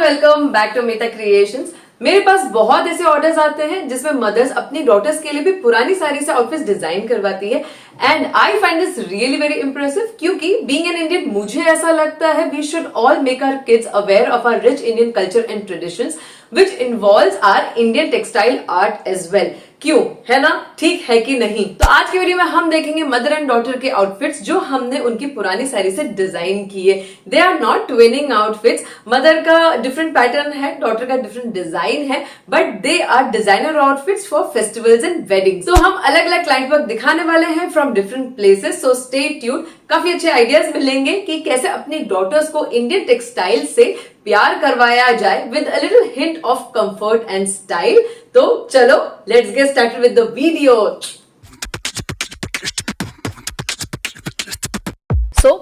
Welcome back to Meeta creations. मेरे पास बहुत ऐसे ऑर्डर्स आते हैं जिसमें मदर्स अपनी डॉटर्स के लिए भी पुरानी साड़ी से आउटफिट्स डिजाइन करवाती है and I find this really very impressive क्योंकि बीइंग एन इंडियन मुझे ऐसा लगता है we should all make our kids aware of our rich Indian culture and traditions which involves our Indian textile art as well। क्यों, है ना? ठीक है कि नहीं? तो आज की वीडियो में हम देखेंगे मदर एंड डॉटर के आउटफिट्स जो हमने उनकी पुरानी साड़ी से डिजाइन किए। They are not twinning outfits. Mother का डिफरेंट पैटर्न है, डॉटर का डिफरेंट डिजाइन है, but they are designer outfits for festivals and weddings. तो हम अलग अलग क्लाइंट वर्क दिखाने वाले हैं from different places, so stay tuned. काफी अच्छे आइडियाज मिलेंगे कि कैसे अपनी डॉटर्स को इंडियन टेक्सटाइल से प्यार करवाया जाए with a little hint of comfort and style. तो चलो let's get started with the video.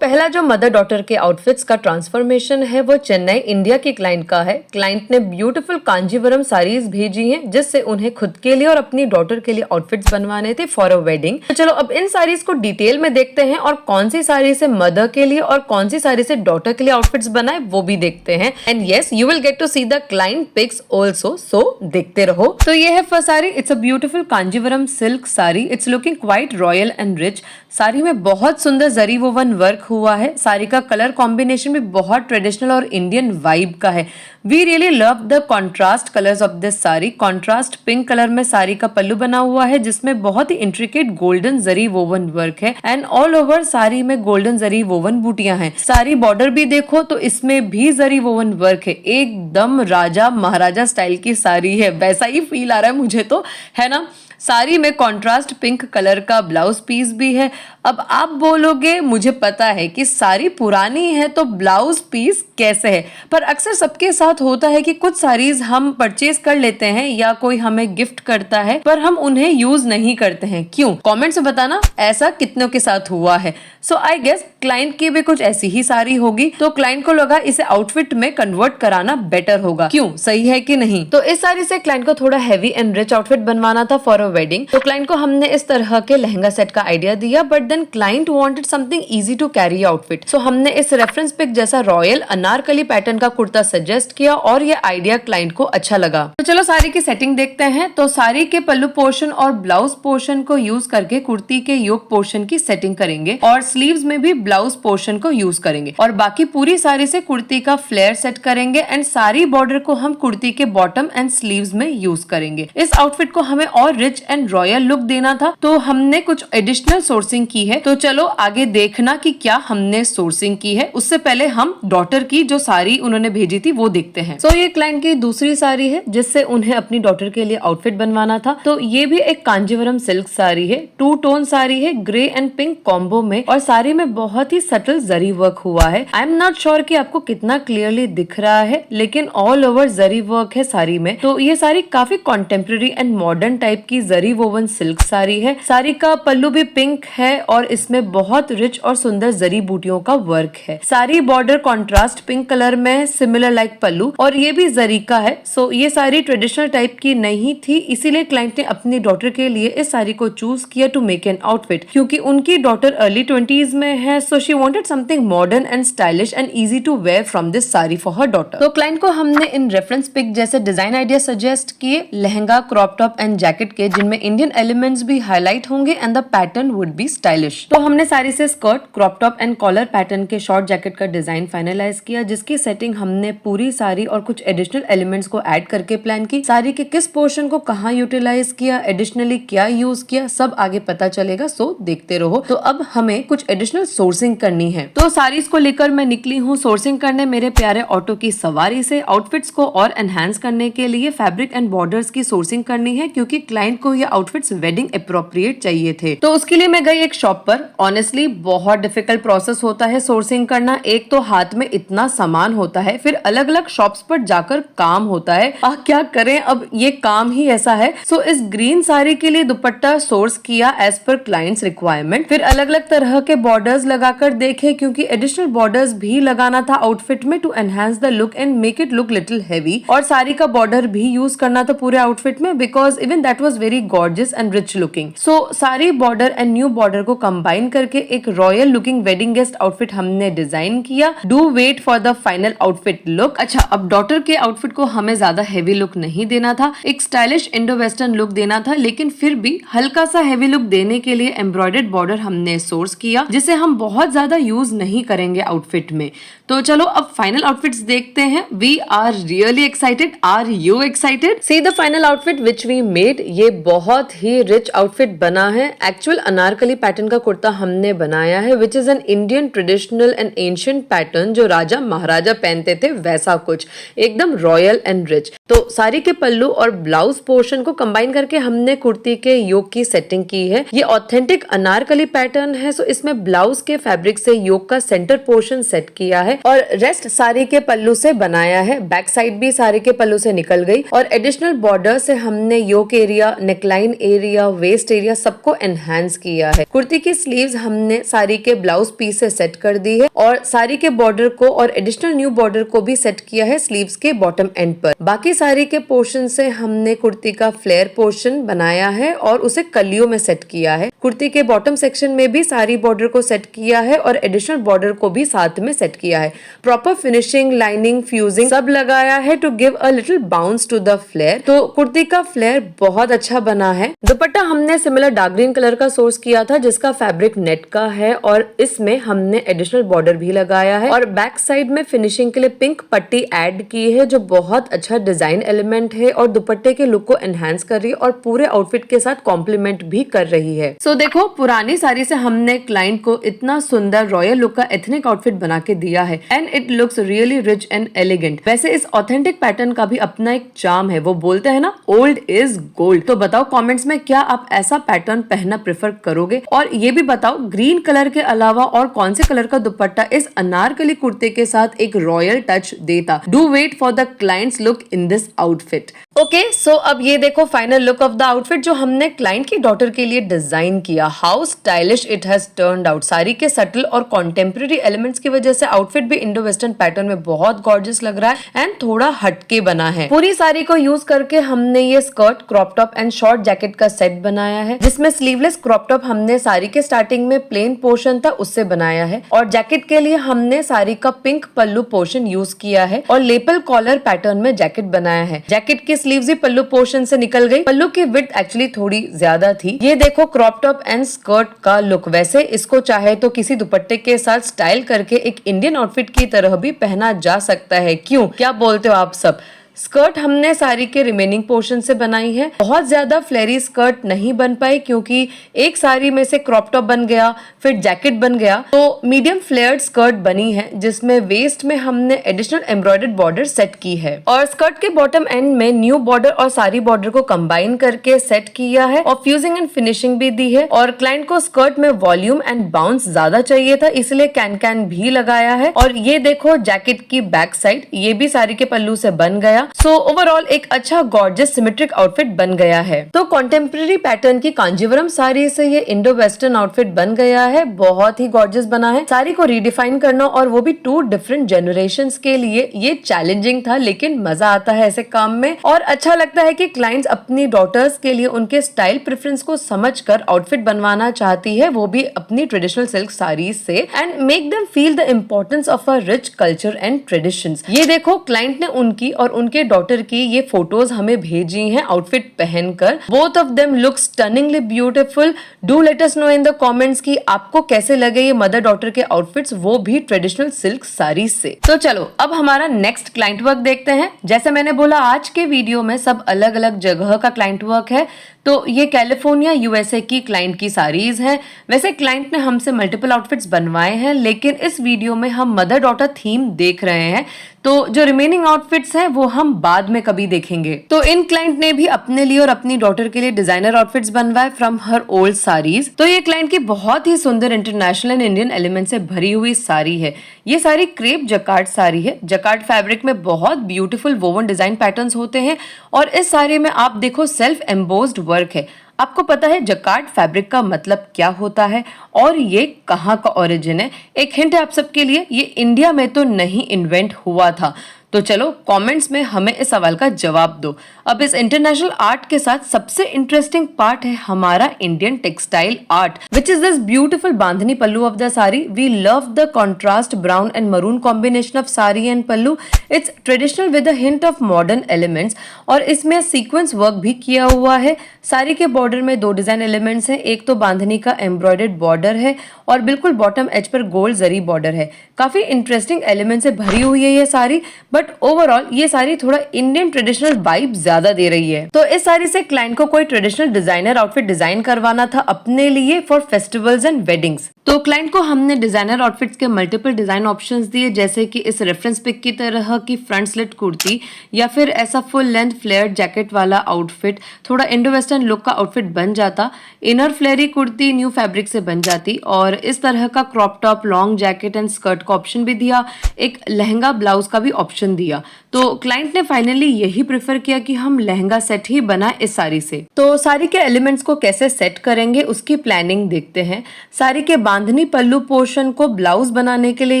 पहला जो मदर डॉटर के आउटफिट्स का ट्रांसफॉर्मेशन है वो चेन्नई इंडिया के क्लाइंट का है। क्लाइंट ने ब्यूटीफुल कांजीवरम साड़ीज भेजी हैं जिससे उन्हें खुद के लिए और अपनी डॉटर के लिए आउटफिट्स बनवाने थे फॉर अ वेडिंग। तो चलो अब इन साड़ीज को डिटेल में देखते हैं और कौन सी साड़ी से मदर के लिए और कौन सी साड़ी से डॉटर के लिए आउटफिट्स बनाए वो भी देखते हैं। And yes, you will get to see the client pics also, so देखते रहो। तो ये है first sari. It's a beautiful Kanjeevaram silk sari. It's looking quite royal and rich. Sari में बहुत सुंदर जरी वोवन वर्क हुआ है। साड़ी का कलर कॉम्बिनेशन भी बहुत ट्रेडिशनल और इंडियन वाइब का है। We really love the contrast colours of this sari. Contrast pink colour में साड़ी का पल्लू बना हुआ है जिसमें बहुत ही intricate golden zari woven work है एंड ऑल ओवर साड़ी में गोल्डन जरी वोवन बूटियां हैं। साड़ी बॉर्डर भी देखो तो इसमें भी जरी वोवन वर्क है। एकदम राजा महाराजा स्टाइल की साड़ी है, वैसा ही फील आ रहा है मुझे तो, है ना? साड़ी में कॉन्ट्रास्ट पिंक कलर का ब्लाउज पीस भी है। अब आप बोलोगे मुझे पता है कि साड़ी पुरानी है तो ब्लाउज पीस कैसे है, पर अक्सर सबके साथ होता है कि कुछ साड़ीज हम परचेज कर लेते हैं या कोई हमें गिफ्ट करता है पर हम उन्हें यूज नहीं करते हैं। क्यों? कमेंट्स में बताना ऐसा कितनों के साथ हुआ है। सो आई गेस क्लाइंट की भी कुछ ऐसी ही साड़ी होगी तो क्लाइंट को लगा इसे आउटफिट में कन्वर्ट कराना बेटर होगा। क्यों, सही है कि नहीं? तो इस साड़ी से क्लाइंट को थोड़ा हैवी एंड रिच आउटफिट बनवाना था फॉर अ वेडिंग। तो क्लाइंट को हमने इस तरह के लहंगा सेट का आइडिया दिया but then client wanted something easy to carry outfit. So हमने इस रेफरेंस पिक जैसा रॉयल अनारकली पैटर्न का कुर्ता सजेस्ट किया और ये आइडिया क्लाइंट को अच्छा लगा। तो चलो साड़ी की सेटिंग देखते हैं। तो साड़ी के पल्लू पोर्शन और ब्लाउज पोर्शन को यूज करके कुर्ती के योक पोर्शन की सेटिंग करेंगे और स्लीव्स में भी ब्लाउज पोर्शन को यूज करेंगे और बाकी पूरी साड़ी से कुर्ती का फ्लेयर सेट करेंगे एंड सारी बॉर्डर को हम कुर्ती के बॉटम एंड स्लीव्स में यूज करेंगे। इस आउटफिट को हमें और रिच एंड रॉयल लुक देना था तो हमने कुछ एडिशनल सोर्सिंग की है। तो चलो आगे देखना कि क्या हमने सोर्सिंग की है। उससे पहले हम डॉटर की जो साड़ी उन्होंने भेजी थी वो देखते हैं। तो ये क्लाइंट की दूसरी साड़ी है जिससे उन्हें अपनी डॉटर के लिए आउटफिट बनवाना था। तो ये भी एक कांजीवरम सिल्क साड़ी है। 2 टोन साड़ी है, ग्रे एंड पिंक कॉम्बो में, और साड़ी में बहुत ही सटल जरी वर्क हुआ है। आई एम नॉट श्योर कि आपको कितना क्लियरली दिख रहा है लेकिन ऑल ओवर जरी वर्क है साड़ी में। तो ये साड़ी काफी कॉन्टेम्प्रेरी एंड मॉडर्न टाइप की जरी वोवन सिल्क साड़ी है। साड़ी का पल्लू भी पिंक है और इसमें बहुत रिच और सुंदर जरी बूटियों का वर्क है। Sari border contrast pink colour में सिमिलर लाइक पल्लू और ये भी जरी का है। सो ये साड़ी ट्रेडिशनल टाइप की नहीं थी, इसीलिए क्लाइंट ने अपनी डॉटर के लिए इस साड़ी को चूज किया टू मेक एन आउटफिट क्योंकि उनकी डॉटर अर्ली 20s में है। So she wanted something modern and stylish and easy to wear from this sari for her daughter. तो क्लाइंट को हमने इन रेफरेंस पिक जैसे डिजाइन आइडिया सजेस्ट किए, lehenga, crop top and jacket के, जिनमें इंडियन एलिमेंट्स भी हाईलाइट होंगे and the pattern would be stylish. तो हमने साड़ी से skirt, crop top and collar pattern के शॉर्ट जैकेट का डिजाइन फाइनलाइज किया जिसकी सेटिंग हमने पूरी साड़ी और कुछ एडिशनल एलिमेंट्स को ऐड करके प्लान की। साड़ी के किस पोर्शन को कहाँ यूटिलाइज किया, एडिशनली क्या यूज किया, सब आगे पता चलेगा, सो देखते रहो। तो अब हमें कुछ एडिशनल सोर्सिंग करनी है। तो साड़ीज को लेकर मैं निकली हूँ सोर्सिंग करने मेरे प्यारे ऑटो की सवारी से। आउटफिट्स को और एनहांस करने के लिए फैब्रिक एंड बॉर्डर्स की सोर्सिंग करनी है क्योंकि क्लाइंट को ये आउटफिट्स वेडिंग अप्रोप्रिएट चाहिए थे। तो उसके लिए मैं गई एक शॉप पर। ऑनेस्टली बहुत डिफिकल्ट प्रोसेस होता है सोर्सिंग करना। एक तो हाथ में इतना सामान होता है, फिर अलग अलग शॉप्स पर जाकर काम होता है। क्या करें, अब ये काम ही ऐसा है। सो इस ग्रीन साड़ी के लिए दुपट्टा सोर्स किया एज पर क्लाइंट्स रिक्वायरमेंट। फिर अलग अलग तरह के बॉर्डर्स लगाकर देखे क्योंकि एडिशनल बॉर्डर्स भी लगाना था आउटफिट में to enhance the look and make it look little heavy. और साड़ी का बॉर्डर भी यूज करना था पूरे आउटफिट में because even that was very very gorgeous and rich looking. So sari border and new border को कंबाइन करके एक royal looking wedding guest outfit हमने डिजाइन किया। Do wait for the final outfit look. अच्छा, अब डॉटर के outfit को हमें ज्यादा हेवी लुक नहीं देना था, एक स्टाइलिश इंडो वेस्टर्न लुक देना था, लेकिन फिर भी हल्का सा हेवी लुक देने के लिए एम्ब्रॉयडर्ड बॉर्डर हमने सोर्स किया, जिसे हम बहुत ज्यादा यूज नहीं करेंगे आउटफिट में। तो चलो अब फाइनल आउटफिट्स देखते हैं। We are really excited. Are you excited? See the final outfit which we made. ये बहुत ही रिच आउटफिट बना है। एक्चुअल अनारकली पैटर्न का कुर्ता हमने बनाया है, which is an Indian traditional and ancient pattern जो राजा महाराजा पहनते थे, वैसा कुछ एकदम रॉयल एंड रिच। तो साड़ी के पल्लू और ब्लाउज पोर्शन को कंबाइन करके हमने कुर्ती के योक की सेटिंग की है। ये ऑथेंटिक अनारकली पैटर्न है, सो इसमें ब्लाउज के फैब्रिक से योक का सेंटर पोर्शन सेट किया है और रेस्ट साड़ी के पल्लू से बनाया है। बैक साइड भी साड़ी के पल्लू से निकल गई और एडिशनल बॉर्डर से हमने yoke area, neckline area, waist area सबको एनहांस किया है। कुर्ती की स्लीव्स हमने साड़ी के ब्लाउज पीस से सेट कर दी है और साड़ी के बॉर्डर को और एडिशनल न्यू बॉर्डर को भी सेट किया है स्लीव्स के बॉटम एंड पर। बाकी साड़ी के पोर्शन से हमने कुर्ती का फ्लेयर पोर्शन बनाया है और उसे कलियों में सेट किया है। कुर्ती के बॉटम सेक्शन में भी साड़ी बॉर्डर को सेट किया है और एडिशनल बॉर्डर को भी साथ में सेट किया है। प्रॉपर फिनिशिंग, लाइनिंग, फ्यूजिंग सब लगाया है to give a little bounce to the flare. तो कुर्ती का फ्लेयर बहुत अच्छा बना है। दुपट्टा हमने सिमिलर डार्क ग्रीन कलर का सोर्स किया था, जिसका फैब्रिक नेट का है और इसमें हमने एडिशनल बॉर्डर भी लगाया है और बैक साइड में फिनिशिंग के लिए पिंक पट्टी ऐड की है, जो बहुत अच्छा डिजाइन एलिमेंट है और दुपट्टे के लुक को एनहांस कर रही है और पूरे आउटफिट के साथ कॉम्प्लीमेंट भी कर रही है। सो देखो, पुरानी साड़ी से हमने क्लाइंट को इतना सुंदर रॉयल लुक का एथनिक आउटफिट बना के दिया है and it looks really rich and elegant. वैसे इस ऑथेंटिक पैटर्न का भी अपना एक चार्म है। वो बोलते हैं ना, ओल्ड इज गोल्ड। तो बताओ कमेंट्स में, क्या आप ऐसा पैटर्न पहनना प्रेफर करोगे? और ये भी बताओ, ग्रीन कलर के अलावा और कौन से कलर का दुपट्टा इस अनारकली कुर्ते के साथ एक रॉयल टच देता? Do wait for the client's look in this outfit. Okay, so अब ये देखो final look of the outfit जो हमने क्लाइंट की डॉटर के लिए डिजाइन किया। How stylish it has turned out. Sari के सटल और कॉन्टेम्परेरी एलिमेंट्स की वजह से आउटफिट भी इंडो वेस्टर्न पैटर्न में बहुत गॉर्जियस लग रहा है एंड थोड़ा हटके बना है। पूरी साड़ी को यूज करके हमने ये skirt, crop top and short jacket का सेट बनाया है, जिसमें स्लीवलेस क्रॉप टॉप हमने साड़ी के स्टार्टिंग में प्लेन पोर्शन था उससे बनाया है और जैकेट के लिए हमने साड़ी का पिंक पल्लू पोर्शन यूज किया है और लेपल कॉलर पैटर्न में जैकेट बनाया है। जैकेट की स्लीव्स भी पल्लू पोर्शन से निकल गई। पल्लू की विड्थ एक्चुअली थोड़ी ज्यादा थी। ये देखो क्रॉप टॉप एंड स्कर्ट का लुक। वैसे इसको चाहे तो किसी दुपट्टे के साथ स्टाइल करके एक इंडियन आउटफिट की तरह भी पहना जा सकता है। क्यों, क्या बोलते हो आप सब? स्कर्ट हमने साड़ी के रिमेनिंग पोर्शन से बनाई है। बहुत ज्यादा फ्लेरी स्कर्ट नहीं बन पाई क्योंकि एक साड़ी में से क्रॉप टॉप बन गया, फिर जैकेट बन गया, तो मीडियम फ्लेयर्ड स्कर्ट बनी है, जिसमें वेस्ट में हमने एडिशनल एम्ब्रॉयडर्ड बॉर्डर सेट की है और स्कर्ट के बॉटम एंड में न्यू बॉर्डर और साड़ी बॉर्डर को कंबाइन करके सेट किया है और फ्यूजिंग एंड फिनिशिंग भी दी है। और क्लाइंट को स्कर्ट में वॉल्यूम एंड बाउंस ज्यादा चाहिए था, इसलिए कैन भी लगाया है। और ये देखो जैकेट की बैक साइड, ये भी साड़ी के पल्लू से बन गया। सो ओवरऑल एक अच्छा गॉर्जियस सिमेट्रिक आउटफिट बन गया है। तो कॉन्टेम्परेरी पैटर्न की कांजीवरम साड़ी से ये इंडो वेस्टर्न आउटफिट बन गया है। बहुत ही गॉर्जियस बना है। साड़ी को रीडिफाइन करना और वो भी 2 डिफरेंट जनरेशंस के लिए ये चैलेंजिंग था, लेकिन मजा आता है ऐसे काम में और अच्छा लगता है कि क्लाइंट्स अपनी डॉटर्स के लिए उनके स्टाइल प्रेफरेंस को समझकर आउटफिट बनवाना चाहती है, वो भी अपनी ट्रेडिशनल सिल्क साड़ीज से, and make them feel the importance of a rich culture and traditions. ये देखो क्लाइंट ने उनकी और उनके डॉटर की ये फोटोज हमें भेजी हैं आउटफिट पहनकर। Both of them look stunningly beautiful. Do let us know in the comments कि आपको कैसे लगे ये मदर डॉटर के आउटफिट्स, वो भी ट्रेडिशनल सिल्क साड़ी से। तो चलो अब हमारा नेक्स्ट क्लाइंट वर्क देखते हैं। जैसे मैंने बोला आज के वीडियो में सब अलग अलग जगह का क्लाइंट वर्क है, तो ये कैलिफोर्निया यूएसए की क्लाइंट की साड़ीज हैं। वैसे क्लाइंट ने हमसे मल्टीपल आउटफिट्स बनवाए हैं, लेकिन इस वीडियो में हम मदर डॉटर थीम देख रहे हैं, तो जो रिमेनिंग आउटफिट्स हैं वो हम बाद में कभी देखेंगे। तो इन क्लाइंट ने भी अपने लिए और अपनी डॉटर के लिए डिजाइनर आउटफिट्स बनवाए फ्रॉम हर ओल्ड साड़ीज। तो ये क्लाइंट की बहुत ही सुंदर इंटरनेशनल एंड इंडियन एलिमेंट से भरी हुई साड़ी है। ये साड़ी क्रेप जकार्ड साड़ी है। जकार्ड फैब्रिक में बहुत ब्यूटीफुल वोवन डिजाइन पैटर्न्स होते हैं और इस साड़ी में आप देखो सेल्फ एम्बोस्ड वर्क है। आपको पता है जकार्ड फैब्रिक का मतलब क्या होता है और ये कहाँ का ओरिजिन है? एक हिंट है आप सबके लिए, ये इंडिया में तो नहीं इन्वेंट हुआ था। तो चलो कमेंट्स में हमें इस सवाल का जवाब दो। अब इस इंटरनेशनल आर्ट के साथ सबसे इंटरेस्टिंग पार्ट है हमारा Indian textile art, which is this beautiful bandhani pallu of the sari. We love the contrast brown and maroon combination of sari and pallu. It's traditional with the hint of modern elements और इसमें sequence work भी किया हुआ है। साड़ी के border में 2 डिजाइन एलिमेंट्स हैं, एक तो बांधनी का एम्ब्रॉयडर्ड बॉर्डर है और बिल्कुल बॉटम एज पर गोल्ड जरी बॉर्डर है। काफी इंटरेस्टिंग एलिमेंट से भरी हुई है ये साड़ी, बट ओवरऑल ये साड़ी थोड़ा इंडियन ट्रेडिशनल वाइब ज्यादा दे रही है। तो इस साड़ी से क्लाइंट को कोई ट्रेडिशनल डिजाइनर आउटफिट डिजाइन करवाना था अपने लिए फॉर फेस्टिवल्स एंड वेडिंग्स। तो क्लाइंट को हमने डिजाइनर आउटफिट्स के मल्टीपल डिजाइन ऑप्शंस दिए, जैसे कि इस रेफरेंस पिक की तरह की फ्रंट स्लिट कुर्ती या फिर ऐसा फुल लेंथ फ्लेयर्ड जैकेट वाला आउटफिट, थोड़ा इंडो वेस्टर्न लुक का आउटफिट बन जाता। इनर फ्लेयरी कुर्ती न्यू फैब्रिक से बन जाती और इस तरह का crop top, long jacket and skirt का ऑप्शन भी दिया, एक लहंगा ब्लाउज का भी ऑप्शन दिया। तो क्लाइंट ने फाइनली यही प्रेफर किया कि हम लहंगा सेट ही बनाए इस साड़ी से। तो साड़ी के एलिमेंट्स को कैसे सेट करेंगे उसकी प्लानिंग देखते हैं। साड़ी के बांधनी पल्लू पोर्शन को ब्लाउज बनाने के लिए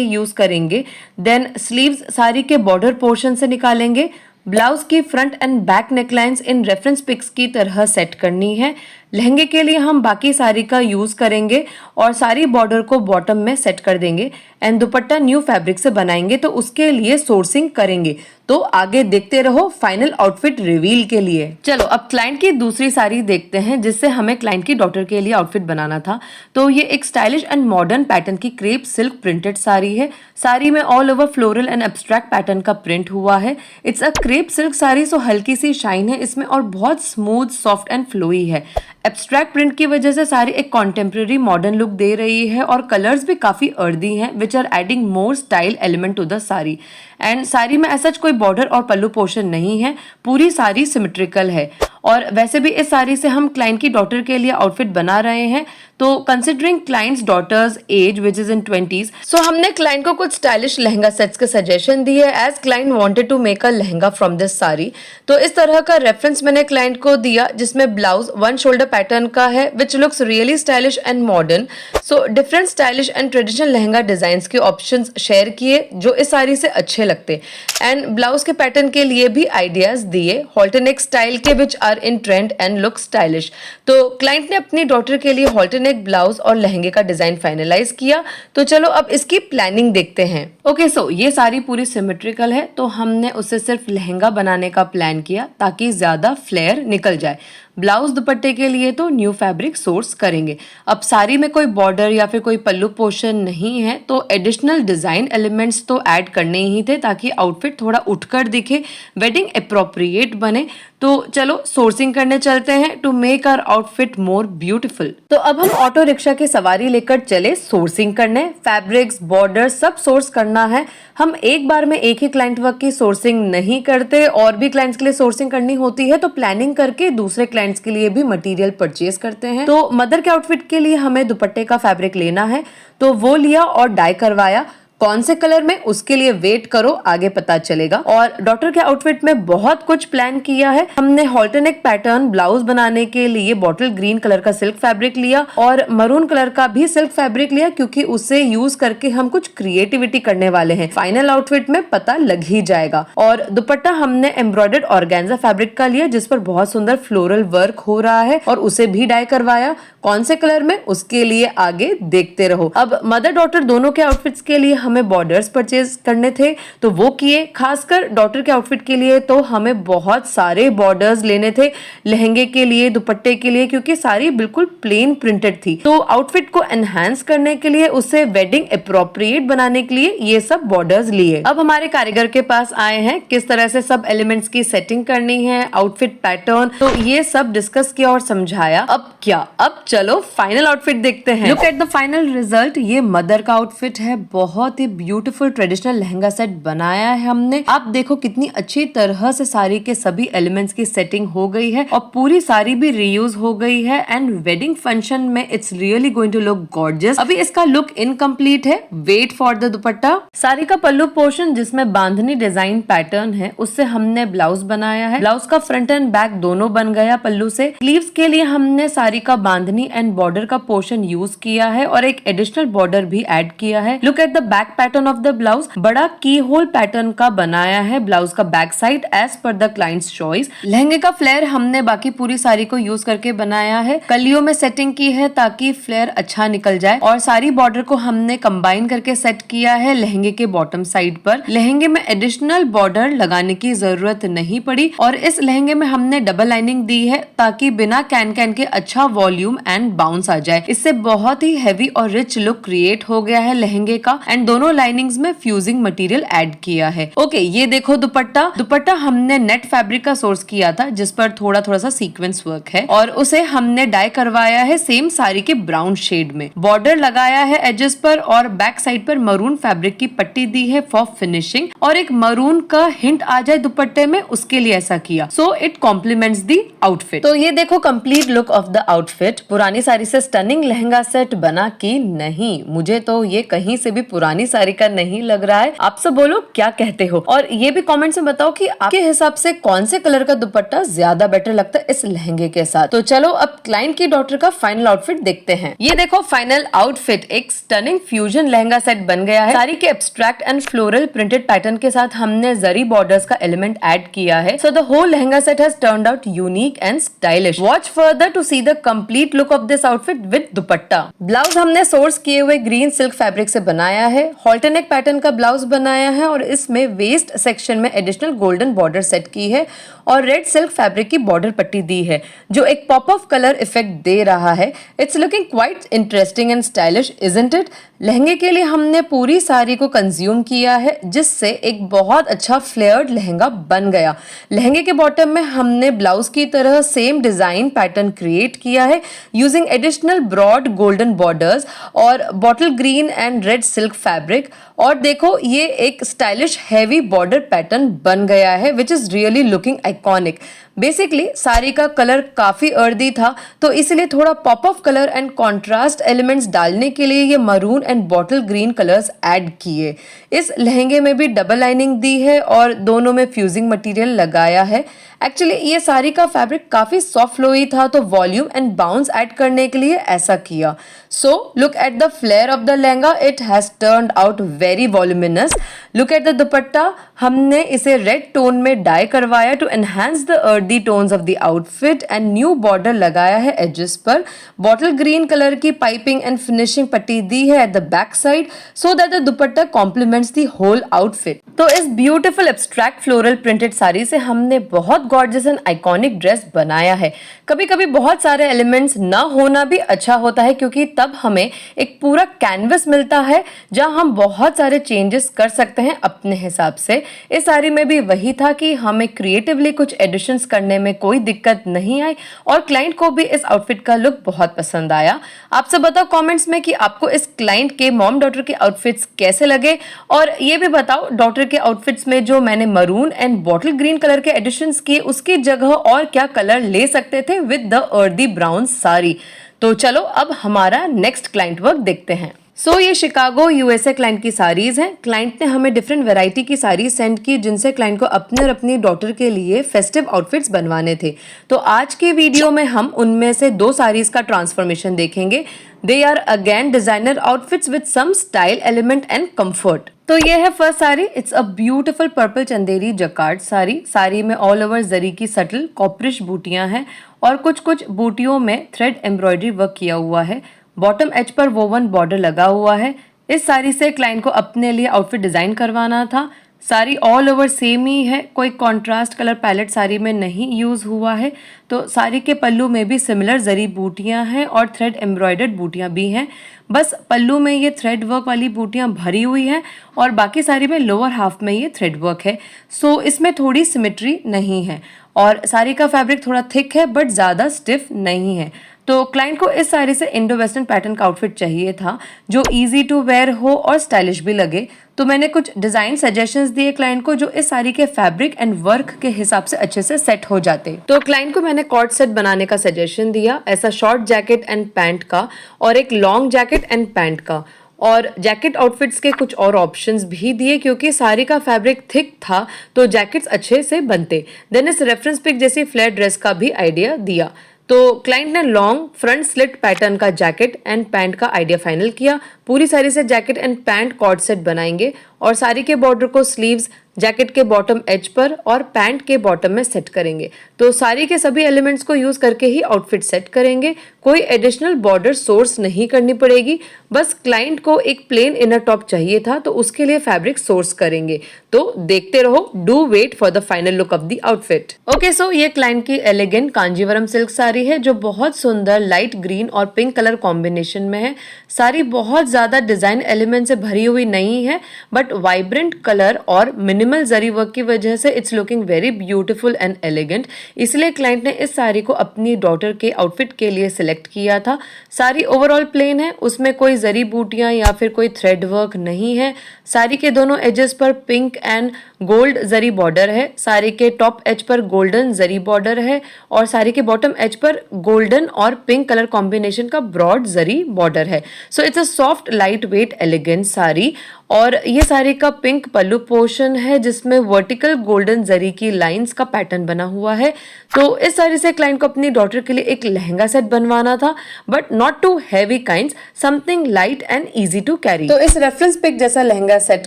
यूज करेंगे। देन स्लीव्स साड़ी के बॉर्डर पोर्शन से निकालेंगे। ब्लाउज की फ्रंट एंड बैक नेकलाइंस इन रेफरेंस पिक्स की तरह सेट करनी है। लहंगे के लिए हम बाकी साड़ी का यूज करेंगे और सारी बॉर्डर को बॉटम में सेट कर देंगे एंड दुपट्टा न्यू फैब्रिक से बनाएंगे, तो उसके लिए सोर्सिंग करेंगे। तो आगे देखते रहो फाइनल आउटफिट रिवील के लिए। चलो अब क्लाइंट की दूसरी साड़ी देखते हैं जिससे हमें क्लाइंट की डॉटर के लिए आउटफिट बनाना था। तो ये एक स्टाइलिश एंड मॉडर्न पैटर्न की क्रेप सिल्क प्रिंटेड साड़ी है। साड़ी में all over floral and abstract pattern का प्रिंट हुआ है। It's a crepe silk sari, so हल्की सी शाइन है इसमें और बहुत स्मूथ, सॉफ्ट एंड फ्लोई है। एब्स्ट्रैक्ट प्रिंट की वजह से साड़ी एक कॉन्टेम्प्रेरी मॉडर्न लुक दे रही है और कलर्स भी काफी अर्दी हैं, which are adding more style element to the sari. And sari में ऐसा कोई बॉर्डर और पल्लू पोर्शन नहीं है, पूरी साड़ी सिमेट्रिकल है। और वैसे भी इस साड़ी से हम क्लाइंट की डॉटर के लिए आउटफिट बना रहे हैं, तो considering client's daughter's age which is in 20s, so हमने क्लाइंट को कुछ स्टाइलिश लहंगा सेट्स के सजेशन दिए as client wanted to make a lehenga from this sari. तो इस तरह का रेफरेंस मैंने क्लाइंट को दिया जिसमें ब्लाउज 1 शोल्डर पैटर्न का है, which looks really stylish and modern. So different stylish and traditional lehenga design के ऑप्शंस शेयर किए जो इस साड़ी से अच्छे लगते, एंड ब्लाउज के पैटर्न के लिए भी आइडियाज दिए हॉल्टरनेक स्टाइल के, which are in trend and look stylish. तो क्लाइंट ने अपनी डॉटर के लिए हॉल्टरनेक ब्लाउज और लहंगे का डिजाइन फाइनलाइज किया। तो चलो अब इसकी प्लानिंग देखते हैं। ओके, सो ये साड़ी पूरी सिमेट्रिकल है, तो हमने उससे सिर्फ लहंगा बनाने का प्लान किया ताकि ज्यादा फ्लेयर निकल जाए। ब्लाउज दुपट्टे के लिए तो न्यू फैब्रिक सोर्स करेंगे। अब साड़ी में कोई बॉर्डर या फिर कोई पल्लू पोर्शन नहीं है, तो एडिशनल डिजाइन एलिमेंट्स तो ऐड करने ही थे ताकि आउटफिट थोड़ा उठकर दिखे, वेडिंग अप्रोप्रिएट बने। तो चलो सोर्सिंग करने चलते हैं to make our outfit more beautiful. तो अब हम ऑटो रिक्शा की सवारी लेकर चले सोर्सिंग करने। फैब्रिक्स, बॉर्डर सब सोर्स करना है। हम एक बार में एक ही क्लाइंट वर्क की सोर्सिंग नहीं करते, और भी क्लाइंट्स के लिए सोर्सिंग करनी होती है तो प्लानिंग करके दूसरे क्लाइंट्स के लिए भी मटेरियल परचेज करते हैं। तो मदर के आउटफिट के लिए हमें दुपट्टे का फैब्रिक लेना है, तो वो लिया और डाई करवाया। कौन से कलर में उसके लिए वेट करो, आगे पता चलेगा। और डॉटर के आउटफिट में बहुत कुछ प्लान किया है। हमने हॉल्टरनेक पैटर्न ब्लाउज बनाने के लिए बॉटल ग्रीन कलर का सिल्क फैब्रिक लिया और मरून कलर का भी सिल्क फैब्रिक लिया, क्योंकि उसे यूज करके हम कुछ क्रिएटिविटी करने वाले हैं। फाइनल आउटफिट में पता लग ही जाएगा। और दुपट्टा हमने एम्ब्रॉयडर्ड ऑर्गेन्जा फैब्रिक का लिया जिस पर बहुत सुंदर फ्लोरल वर्क हो रहा है और उसे भी डाई करवाया। कौन से कलर में उसके लिए आगे देखते रहो। अब मदर डॉटर दोनों के आउटफिट्स के लिए हमें बॉर्डर्स परचेज करने थे तो वो किए। खासकर डॉटर के आउटफिट के लिए तो हमें बहुत सारे बॉर्डर्स लेने थे, लहंगे के लिए, दुपट्टे के लिए, क्योंकि सारी बिल्कुल प्लेन प्रिंटेड थी। तो आउटफिट को एनहांस करने के लिए, उसे वेडिंग अप्रोप्रिएट बनाने के लिए ये सब बॉर्डर्स लिए। अब हमारे कारीगर के पास आए हैं किस तरह से सब एलिमेंट्स की सेटिंग करनी है, आउटफिट पैटर्न, तो ये सब डिस्कस किया और समझाया। अब क्या, अब चलो फाइनल आउटफिट देखते हैं। Look at the final result. ये मदर का आउटफिट है, बहुत ही ब्यूटीफुल ट्रेडिशनल लहंगा सेट बनाया है हमने। आप देखो कितनी अच्छी तरह से साड़ी के सभी एलिमेंट्स की सेटिंग हो गई है और पूरी साड़ी भी रीयूज हो गई है, एंड वेडिंग फंक्शन में it's really going to look gorgeous. अभी इसका लुक इनकम्प्लीट है, wait for the dupatta. Sari का पल्लू पोर्शन जिसमें बांधनी डिजाइन पैटर्न है, उससे हमने ब्लाउज बनाया है। ब्लाउज का फ्रंट एंड बैक दोनों बन गया पल्लू से। स्लीव्स के लिए हमने साड़ी का बांधनी एंड बॉर्डर का पोर्शन यूज किया है और एक एडिशनल बॉर्डर भी ऐड किया है। Look at the back back pattern of the blouse बड़ा की होल पैटर्न का बनाया है ब्लाउज का back side as per the client's choice. लहंगे का फ्लेयर हमने बाकी पूरी साड़ी को यूज करके बनाया है, कलियों में सेटिंग की है ताकि फ्लेयर अच्छा निकल जाए और सारी बॉर्डर को हमने कंबाइन करके सेट किया है लहंगे के बॉटम साइड पर। लहंगे में एडिशनल बॉर्डर लगाने की जरूरत नहीं पड़ी और इस लहंगे में हमने डबल लाइनिंग दी है ताकि बिना कैन कैन के अच्छा वॉल्यूम एंड बाउंस आ जाए। इससे बहुत ही हैवी और रिच लुक क्रिएट हो गया है लहंगे का एंड दोनों लाइनिंग्स में फ्यूजिंग मटेरियल ऐड किया है। ओके, ये देखो दुपट्टा। दुपट्टा हमने नेट फैब्रिक का सोर्स किया था जिस पर थोड़ा थोड़ा सा सीक्वेंस वर्क है और उसे हमने डाई करवाया है सेम साड़ी के ब्राउन शेड में। बॉर्डर लगाया है एजेस पर और बैक साइड पर मरून फैब्रिक की पट्टी दी है फॉर फिनिशिंग और एक मरून का हिंट आ जाए दुपट्टे में उसके लिए ऐसा किया, so it complements the outfit. तो ये देखो complete look of the outfit. पुरानी साड़ी से स्टनिंग लहंगा सेट बना कि नहीं? मुझे तो ये कहीं से भी पुरानी साड़ी का नहीं लग रहा है। आप सब बोलो क्या कहते हो और ये भी कमेंट्स में बताओ कि आपके हिसाब से कौन से कलर का दुपट्टा ज्यादा बेटर लगता है इस लहंगे के साथ। तो चलो अब क्लाइंट की डॉटर का फाइनल आउटफिट देखते हैं। ये देखो फाइनल आउटफिट एक स्टनिंग फ्यूजन लहंगा सेट बन गया है। साड़ी के abstract and floral printed pattern के साथ हमने जरी बॉर्डर्स का एलिमेंट ऐड किया है। So the whole lehenga set has turned out unique and stylish. Watch further to see the complete look of this outfit with dupatta. Blouse हमने सोर्स किए हुए green silk fabric से बनाया है। हॉल्टरनेक पैटर्न का ब्लाउज बनाया है और इसमें वेस्ट सेक्शन में एडिशनल गोल्डन बॉर्डर सेट की है और रेड सिल्क फैब्रिक की बॉर्डर पट्टी दी है जो एक पॉप ऑफ कलर इफेक्ट दे रहा है। It's looking quite interesting and stylish, isn't it? लहंगे के लिए हमने पूरी साड़ी को कंज्यूम किया है जिससे एक बहुत अच्छा फ्लेयर्ड लहंगा बन गया। लहंगे के बॉटम में हमने ब्लाउज की तरह सेम डिजाइन पैटर्न क्रिएट किया है using additional broad golden borders और bottle green and red silk fabric. और देखो ये एक स्टाइलिश हैवी बॉर्डर पैटर्न बन गया है which is really looking iconic. Basically sari का कलर काफी अर्दी था तो इसलिए थोड़ा pop of colour and contrast elements डालने के लिए ये maroon and bottle green colours add किए। इस लहंगे में भी डबल लाइनिंग दी है और दोनों में फ्यूजिंग मटेरियल लगाया है। एक्चुअली ये साड़ी का फैब्रिक काफी सॉफ्ट फ्लोई था तो वॉल्यूम एंड बाउंस ऐड करने के लिए ऐसा किया। So look at the flare of the lehenga, it has turned out very voluminous. Look at the dupatta, हमने इसे रेड टोन में डाई करवाया to enhance the earthy tones of the outfit and new border लगाया है एजेस पर। Bottle green colour की piping and finishing पट्टी दी है at the back side so that the dupatta complements the whole outfit. तो इस beautiful abstract floral printed sari से हमने बहुत गॉर्जियस एंड आइकॉनिक ड्रेस बनाया है। कभी कभी बहुत सारे एलिमेंट्स ना होना भी अच्छा होता है क्योंकि तब हमें एक पूरा कैनवस मिलता है जहां हम बहुत सारे चेंजेस कर सकते हैं अपने हिसाब से। इस साड़ी में भी वही था कि हमें क्रिएटिवली कुछ एडिशंस करने में कोई दिक्कत नहीं आई और क्लाइंट को भी इस आउटफिट का लुक बहुत पसंद आया। आप सब बताओ कमेंट्स में कि आपको इस क्लाइंट के मॉम डॉटर के आउटफिट्स कैसे लगे और ये भी बताओ डॉटर के आउटफिट्स में जो मैंने maroon and bottle green colour के एडिशंस किए उसकी जगह और क्या कलर ले सकते थे with the earthy brown sari. तो चलो अब हमारा नेक्स्ट क्लाइंट वर्क देखते हैं। ये शिकागो यूएसए क्लाइंट की साड़ीज हैं। क्लाइंट ने हमें डिफरेंट वैरायटी की साड़ी सेंड की जिनसे क्लाइंट को अपने और अपनी डॉटर के लिए फेस्टिव आउटफिट्स बनवाने थे। तो आज के वीडियो में हम उनमें से 2 साड़ीज का ट्रांसफॉर्मेशन देखेंगे। They are again designer outfits with some style element and comfort. तो ये है first sari. It's a beautiful purple Chanderi jacquard sari. Sari में ऑल ओवर जरी की सटल कॉपरिश बूटियां हैं और कुछ कुछ बूटियों में थ्रेड एम्ब्रॉयडरी वर्क किया हुआ है। बॉटम एज पर वोवन बॉर्डर लगा हुआ है। इस साड़ी से क्लाइंट को अपने लिए आउटफिट डिजाइन करवाना था। साड़ी ऑल ओवर सेम ही है, कोई कॉन्ट्रास्ट कलर पैलेट साड़ी में नहीं यूज हुआ है। तो साड़ी के पल्लू में भी सिमिलर जरी बूटियां हैं और थ्रेड एम्ब्रॉयडर्ड बूटियां भी हैं। बस पल्लू में ये थ्रेड वर्क वाली बूटियां भरी हुई हैं और बाकी साड़ी में लोअर हाफ में ये थ्रेड वर्क है। सो इसमें थोड़ी सिमेट्री नहीं है और साड़ी का फैब्रिक थोड़ा थिक है बट ज़्यादा स्टिफ नहीं है। तो क्लाइंट को इस साड़ी से इंडो वेस्टर्न पैटर्न का आउटफिट चाहिए था जो इजी टू वेयर हो और स्टाइलिश भी लगे। तो मैंने कुछ डिजाइन सजेशंस दिए क्लाइंट को जो इस साड़ी के फैब्रिक एंड वर्क के हिसाब से अच्छे से सेट हो जाते। तो क्लाइंट को मैंने कॉर्ड सेट बनाने का सजेशन दिया, ऐसा शॉर्ट जैकेट एंड पैंट का और एक लॉन्ग जैकेट एंड पैंट का। और जैकेट आउटफिट्स के कुछ और ऑप्शंस भी दिए क्योंकि साड़ी का फैब्रिक थिक था तो जैकेट्स अच्छे से बनते। देन इस रेफरेंस पिक जैसी फ्लेयर ड्रेस का भी आइडिया दिया। तो क्लाइंट ने लॉन्ग फ्रंट स्लिट पैटर्न का जैकेट एंड पैंट का आइडिया फाइनल किया। पूरी साड़ी से jacket and pant co-ord set बनाएंगे और साड़ी के बॉर्डर को स्लीव्स, जैकेट के बॉटम एज पर और पैंट के बॉटम में सेट करेंगे। तो साड़ी के सभी एलिमेंट्स को यूज करके ही आउटफिट सेट करेंगे। कोई एडिशनल बॉर्डर सोर्स नहीं करनी पड़ेगी। बस क्लाइंट को एक प्लेन इनर टॉप चाहिए था, तो उसके लिए फैब्रिक सोर्स करेंगे। तो देखते रहो, do wait for the final look of the outfit. Okay, so ये क्लाइंट की एलिगेंट कांजीवरम सिल्क साड़ी है जो बहुत सुंदर लाइट ग्रीन और पिंक कलर कॉम्बिनेशन में है। साड़ी बहुत ज्यादा डिजाइन एलिमेंट से भरी हुई नहीं है, बट वाइब्रेंट कलर और मिनिमल जरी वर्क की वजह से it's looking very beautiful and elegant. इसलिए क्लाइंट ने इस साड़ी को अपनी डॉटर के आउटफिट के लिए सिलेक्ट किया था। साड़ी ओवरऑल प्लेन है, उसमें कोई जरी बूटियां या फिर कोई थ्रेड वर्क नहीं है। साड़ी के दोनों एजेस पर pink and gold zari border है। साड़ी के टॉप एज पर गोल्डन जरी बॉर्डर है और साड़ी के बॉटम एज पर गोल्डन और पिंक कलर कॉम्बिनेशन का ब्रॉड जरी बॉर्डर है। So it's a soft light weight elegant sari. और ये साड़ी का पिंक पल्लू पोर्शन है जिसमें वर्टिकल गोल्डन जरी की लाइंस का पैटर्न बना हुआ है। तो इस साड़ी से क्लाइंट को अपनी डॉटर के लिए एक लहंगा सेट बनवाना था, but not too heavy kinds, something light and easy to carry. तो इस रेफरेंस पिक जैसा लहंगा सेट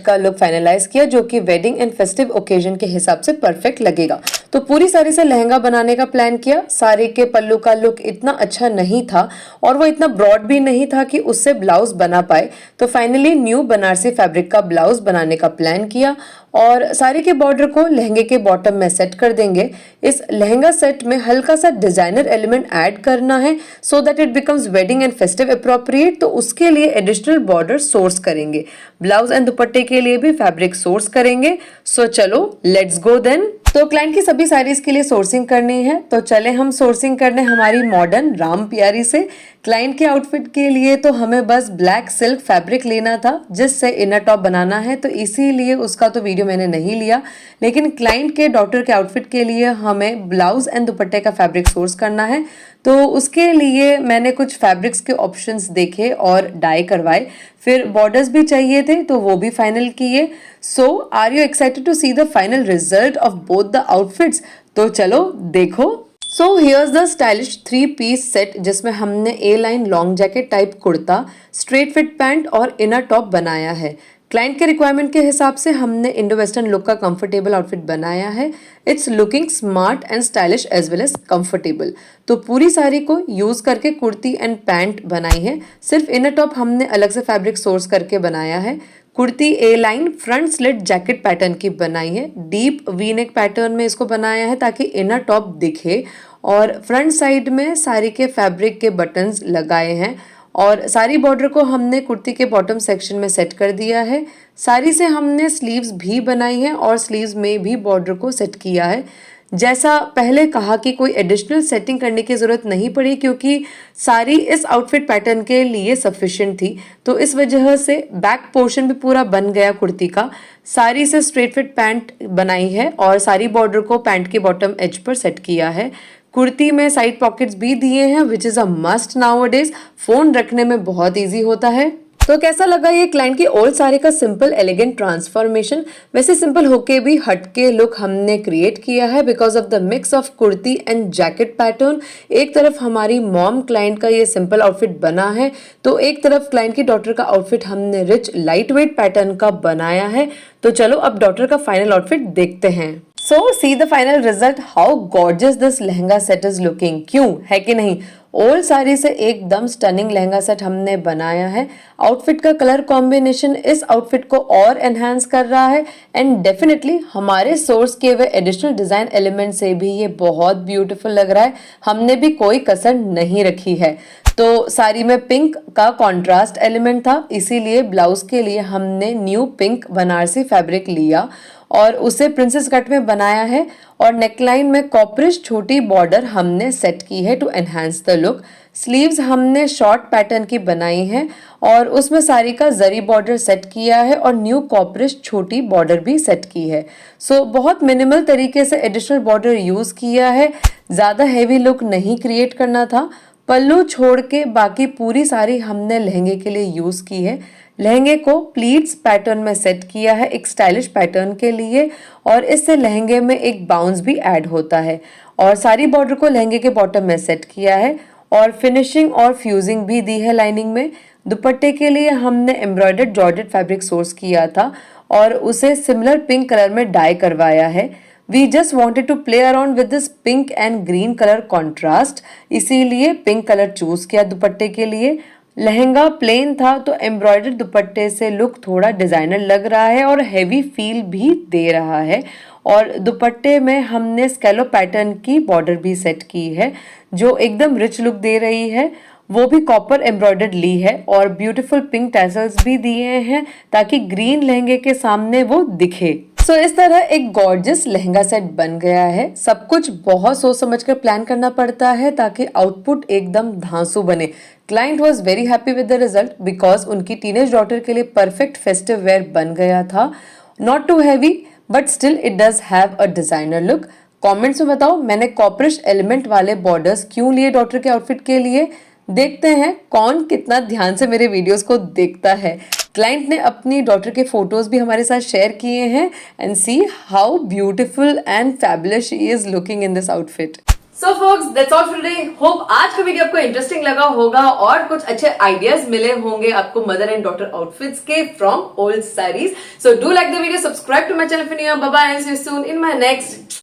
का लुक फाइनलाइज किया जो कि वेडिंग एंड फेस्टिव ओकेजन के हिसाब से परफेक्ट लगेगा। तो पूरी साड़ी से लहंगा बनाने का प्लान किया। साड़ी के पल्लू का लुक इतना अच्छा नहीं था और वो इतना ब्रॉड भी नहीं था कि उससे ब्लाउज बना पाए। तो फाइनली न्यू बनारसी फैब्रिक का ब्लाउज बनाने का प्लान किया और साड़ी के बॉर्डर को लहंगे के बॉटम में सेट कर देंगे। इस लहंगा सेट में हल्का सा डिजाइनर एलिमेंट ऐड करना है so that it becomes wedding and festive appropriate. तो उसके लिए एडिशनल बॉर्डर सोर्स करेंगे। ब्लाउज एंड दुपट्टे के लिए भी फैब्रिक सोर्स करेंगे। सो चलो लेट्स गो देन। तो क्लाइंट की सभी साड़ीज के लिए सोर्सिंग करनी है, तो चले हम सोर्सिंग करने हमारी मॉडर्न राम प्यारी से। क्लाइंट के आउटफिट के लिए तो हमें बस ब्लैक सिल्क फैब्रिक लेना था जिससे इनर टॉप बनाना है, तो इसीलिए उसका तो वीडियो मैंने नहीं लिया। लेकिन क्लाइंट के डॉटर के आउटफिट के लिए हमें ब्लाउज एंड दुपट्टे का फैब्रिक सोर्स करना है। तो उसके लिए मैंने कुछ फैब्रिक्स के ऑप्शंस देखे और डाई करवाए। फिर बॉर्डर्स भी चाहिए थे तो वो भी फाइनल किए। So are you excited to see the final result of both the outfits? तो चलो देखो। सो हियर्स द स्टाइलिश 3-पीस सेट जिसमें हमने A line long jacket type kurta, straight fit pant और इनर टॉप बनाया है। क्लाइंट के रिक्वायरमेंट के हिसाब से हमने इंडो वेस्टर्न लुक का कंफर्टेबल आउटफिट बनाया है। It's looking smart and stylish as well as comfortable. तो पूरी साड़ी को यूज करके कुर्ती एंड पैंट बनाई है। सिर्फ इनर टॉप हमने अलग से फैब्रिक सोर्स करके बनाया है। Kurti A line front slit jacket pattern की बनाई है। डीप वी नेक पैटर्न में इसको बनाया है ताकि इनर टॉप दिखे और फ्रंट साइड में साड़ी के फैब्रिक के बटन्स लगाए हैं और सारी बॉर्डर को हमने कुर्ती के बॉटम सेक्शन में सेट कर दिया है। साड़ी से हमने स्लीव्स भी बनाई है और स्लीव्स में भी बॉर्डर को सेट किया है। जैसा पहले कहा कि कोई एडिशनल सेटिंग करने की ज़रूरत नहीं पड़ी क्योंकि साड़ी इस आउटफिट पैटर्न के लिए सफिशिएंट थी। तो इस वजह से बैक पोर्शन भी पूरा बन गया कुर्ती का। साड़ी से स्ट्रेट फिट पैंट बनाई है और सारी बॉर्डर को पैंट के बॉटम एज पर सेट किया है। कुर्ती में साइड पॉकेट्स भी दिए हैं which is a must nowadays. Phone रखने में बहुत ईजी होता है। तो कैसा लगा ये क्लाइंट की ओल्ड साड़ी का सिंपल एलिगेंट ट्रांसफॉर्मेशन? वैसे सिंपल होके भी हटके लुक हमने क्रिएट किया है because of the mix of kurti and jacket pattern. एक तरफ हमारी मॉम क्लाइंट का ये सिंपल आउटफिट बना है तो एक तरफ क्लाइंट की डॉटर का आउटफिट हमने रिच लाइट वेट पैटर्न का बनाया है। तो चलो अब डॉटर का फाइनल आउटफिट देखते हैं। So see the final result, how gorgeous this lehenga set is looking. क्यों है कि नहीं? ओल्ड साड़ी से एकदम स्टनिंग लहंगा सेट हमने बनाया है। आउटफिट का कलर कॉम्बिनेशन इस आउटफिट को और एनहांस कर रहा है एंड डेफिनेटली हमारे सोर्स किए हुए एडिशनल डिजाइन एलिमेंट से भी ये बहुत ब्यूटीफुल लग रहा है। हमने भी कोई कसर नहीं रखी है। तो साड़ी में पिंक का कॉन्ट्रास्ट एलिमेंट था, इसीलिए ब्लाउज के लिए हमने न्यू पिंक बनारसी फैब्रिक लिया और उसे प्रिंसेस कट में बनाया है और नेकलाइन में कॉपरिश छोटी बॉर्डर हमने सेट की है to enhance the look. Sleeves हमने शॉर्ट पैटर्न की बनाई है और उसमें साड़ी का जरी बॉर्डर सेट किया है और न्यू कॉपरिश छोटी बॉर्डर भी सेट की है। सो बहुत मिनिमल तरीके से एडिशनल बॉर्डर यूज किया है। ज्यादा हैवी लुक नहीं क्रिएट करना था। पल्लू छोड़ के बाकी पूरी साड़ी हमने लहंगे के लिए यूज की है। लहंगे को प्लीट्स पैटर्न में सेट किया है एक स्टाइलिश पैटर्न के लिए और इससे लहंगे में एक बाउंस भी ऐड होता है और सारी बॉर्डर को लहंगे के बॉटम में सेट किया है और फिनिशिंग और फ्यूजिंग भी दी है लाइनिंग में। दुपट्टे के लिए हमने एम्ब्रॉयडर्ड जॉर्जेट फैब्रिक सोर्स किया था और उसे सिमिलर पिंक कलर में डाई करवाया है। We just wanted to play around with this pink and green colour contrast, इसीलिए पिंक कलर चूज किया दुपट्टे के लिए। लहंगा प्लेन था तो एम्ब्रॉयडर्ड दुपट्टे से लुक थोड़ा डिजाइनर लग रहा है और हैवी फील भी दे रहा है। और दुपट्टे में हमने स्कैलोप पैटर्न की बॉर्डर भी सेट की है जो एकदम रिच लुक दे रही है। वो भी कॉपर एम्ब्रॉयडर्ड ली है और ब्यूटीफुल पिंक टैसल्स भी दिए हैं ताकि ग्रीन लहंगे के सामने वो दिखे। इस तरह एक गॉर्जियस लहंगा सेट बन गया है। सब कुछ बहुत सोच समझ कर प्लान करना पड़ता है ताकि आउटपुट एकदम धांसू बने। Client was very happy with the result because उनकी टीनेज डॉटर के लिए परफेक्ट फेस्टिव वेयर बन गया था। Not too heavy but still it does have a designer look. Comments में बताओ मैंने कॉपरिश एलिमेंट वाले बॉर्डर्स क्यों लिए डॉटर के आउटफिट के लिए। देखते हैं कौन कितना ध्यान से मेरे वीडियोस को देखता है। क्लाइंट ने अपनी डॉटर के फोटोज भी हमारे साथ शेयर किए हैं and see how beautiful and fabulous she is looking in this outfit. So folks, that's all for today. Hope आज का वीडियो आपको इंटरेस्टिंग लगा होगा और कुछ अच्छे आइडियाज मिले होंगे आपको मदर एंड डॉटर आउटफिट्स के from old saris. So do like the video, subscribe to my channel for new. Bye bye and see you soon in my next